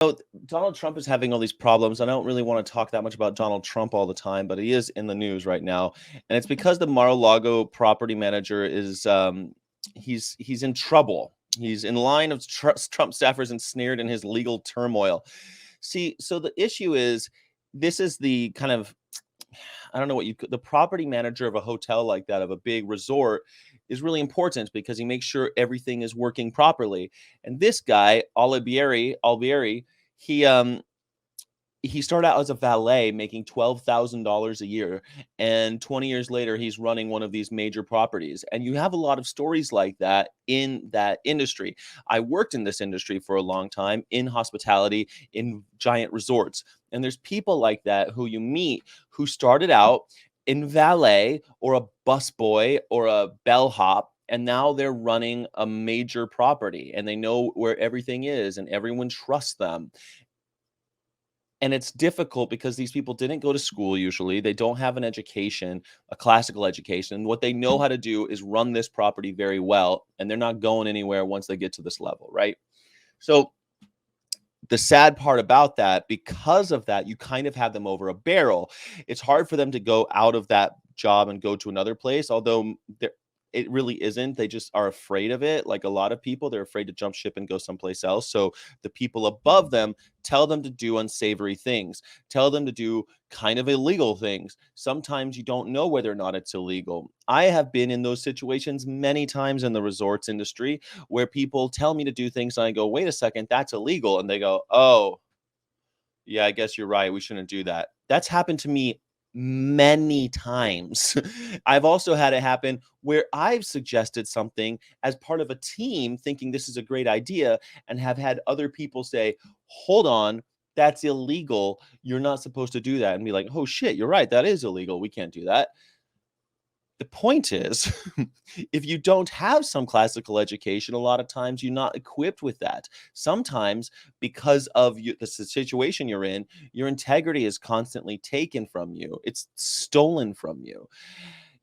So Donald Trump is having all these problems. I don't really want to talk that much about Donald Trump all the time, but he is in the news right now, and it's because the Mar-a-Lago property manager is he's in trouble. He's in line of Trump staffers ensnared in his legal turmoil. See, so the issue is this is the kind of I don't know what the property manager of a hotel like that, of a big resort, is really important because he makes sure everything is working properly. And this guy, Albieri, he he started out as a valet making $12,000 a year, and 20 years later he's running one of these major properties. And you have a lot of stories like that in that industry. I worked in this industry for a long time in hospitality, in giant resorts, and there's people like that who you meet who started out in valet or a busboy or a bellhop, and now they're running a major property and they know where everything is and everyone trusts them. And it's difficult because these people didn't go to school usually. They don't have an education, a classical education. What they know how to do is run this property very well, and they're not going anywhere once they get to this level, right? So the sad part about that, because of that, you kind of have them over a barrel. It's hard for them to go out of that job and go to another place, although it really isn't. They just are afraid of it. Like a lot of people, they're afraid to jump ship and go someplace else. So the people above them tell them to do unsavory things, tell them to do kind of illegal things. Sometimes you don't know whether or not it's illegal. I have been in those situations many times in the resorts industry where people tell me to do things and I go, wait a second, that's illegal. And they go, oh, yeah, I guess you're right. We shouldn't do that. That's happened to me many times. I've also had it happen where I've suggested something as part of a team thinking this is a great idea and have had other people say, "Hold on, that's illegal. You're not supposed to do that." And be like, "Oh shit, you're right. That is illegal. We can't do that." The point is, if you don't have some classical education, a lot of times you're not equipped with that. Sometimes, because of the situation you're in, your integrity is constantly taken from you, it's stolen from you.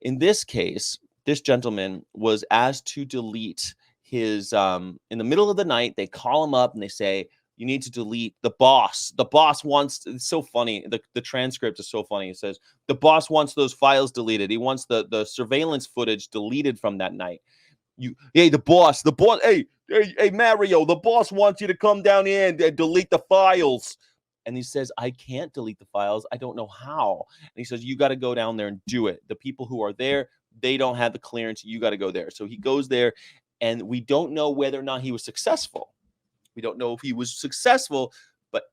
In this case, this gentleman was asked to delete his in the middle of the night. They call him up and they say, you need to delete the boss. The boss wants, it's so funny. The transcript is so funny. It says, the boss wants those files deleted. He wants the surveillance footage deleted from that night. Hey, the boss, hey, Mario, the boss wants you to come down here and delete the files. And he says, I can't delete the files. I don't know how. And he says, you got to go down there and do it. The people who are there, they don't have the clearance. You got to go there. So he goes there, and we don't know whether or not he was successful. We don't know if he was successful, but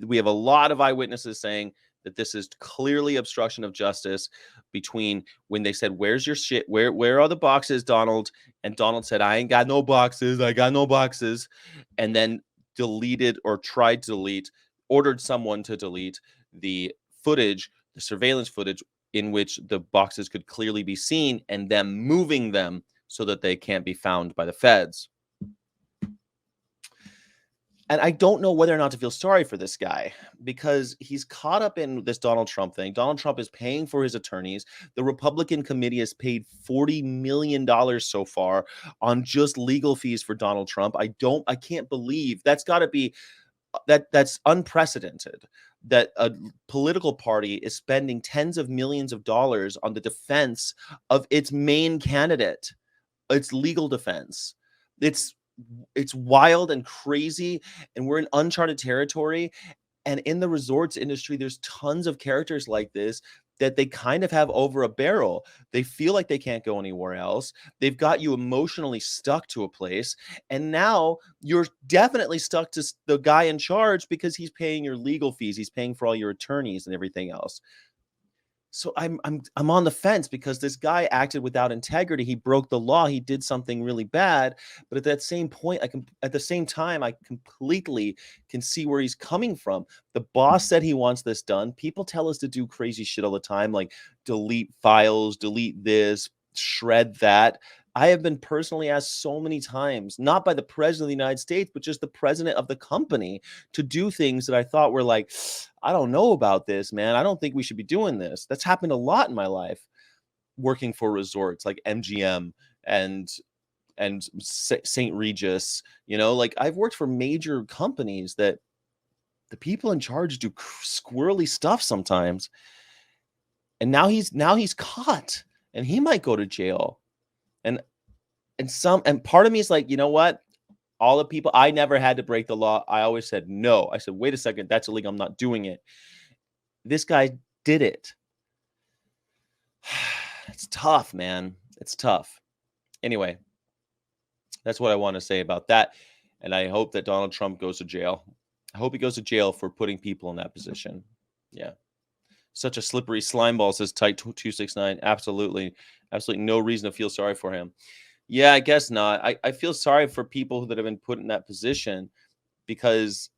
we have a lot of eyewitnesses saying that this is clearly obstruction of justice between when they said, where's your shit? Where are the boxes, Donald? And Donald said, I ain't got no boxes. I got no boxes. And then deleted or tried to delete, ordered someone to delete the footage, the surveillance footage in which the boxes could clearly be seen, and them moving them so that they can't be found by the feds. And I don't know whether or not to feel sorry for this guy because he's caught up in this Donald Trump thing. Donald Trump is paying for his attorneys. The Republican committee has paid $40 million so far on just legal fees for Donald Trump. I can't believe that's got to be that's unprecedented that a political party is spending tens of millions of dollars on the defense of its main candidate, its legal defense. It's wild and crazy, and we're in uncharted territory. And in the resorts industry, there's tons of characters like this that they kind of have over a barrel. They feel like they can't go anywhere else. They've got you emotionally stuck to a place, and now you're definitely stuck to the guy in charge because he's paying your legal fees, he's paying for all your attorneys and everything else. So I'm on the fence because this guy acted without integrity. He broke the law. He did something really bad. But at that same point, at the same time, I completely can see where he's coming from. The boss said he wants this done. People tell us to do crazy shit all the time, like delete files, delete this, shred that. I have been personally asked so many times, not by the president of the United States, but just the president of the company, to do things that I thought were like, I don't know about this, man. I don't think we should be doing this. That's happened a lot in my life, working for resorts like MGM and St. Regis. Like I've worked for major companies that the people in charge do squirrely stuff sometimes. And now he's caught, and he might go to jail. And and part of me is like, you know what? All the people, I never had to break the law. I always said no. I said, wait a second, that's illegal. I'm not doing it. This guy did it. It's tough, man. It's tough. Anyway, that's what I want to say about that. And I hope that Donald Trump goes to jail. I hope he goes to jail for putting people in that position. Yeah. Such a slippery slime ball, says Tight 269. Absolutely. Absolutely no reason to feel sorry for him. Yeah, I guess not. I feel sorry for people that have been put in that position, because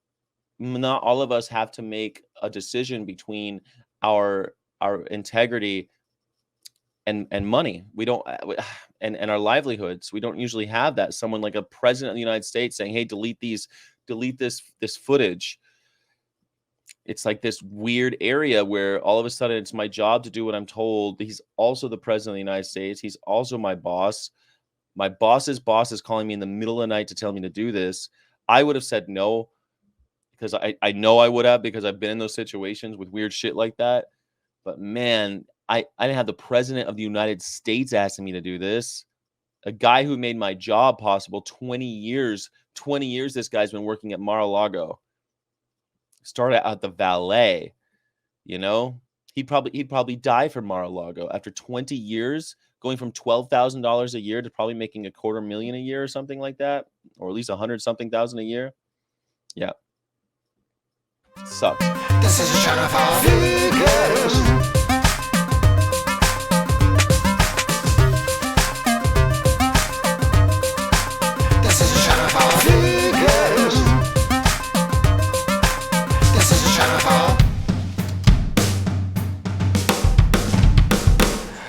not all of us have to make a decision between our integrity and money. We don't and our livelihoods. We don't usually have that. Someone like a president of the United States saying, "Hey, delete this footage." It's like this weird area where all of a sudden it's my job to do what I'm told. He's also the president of the United States. He's also my boss. My boss's boss is calling me in the middle of the night to tell me to do this. I would have said no, because I know I would have, because I've been in those situations with weird shit like that. But man, I didn't have the president of the United States asking me to do this. A guy who made my job possible 20 years. 20 years this guy's been working at Mar-a-Lago. Started out the valet, you know? He'd probably die for Mar-a-Lago after 20 years, going from $12,000 a year to probably making $250,000 a year or something like that, or at least 100-something thousand a year. Yeah. Sucks. This is a channel for veganism. This is a channel for veganism. This is a channel for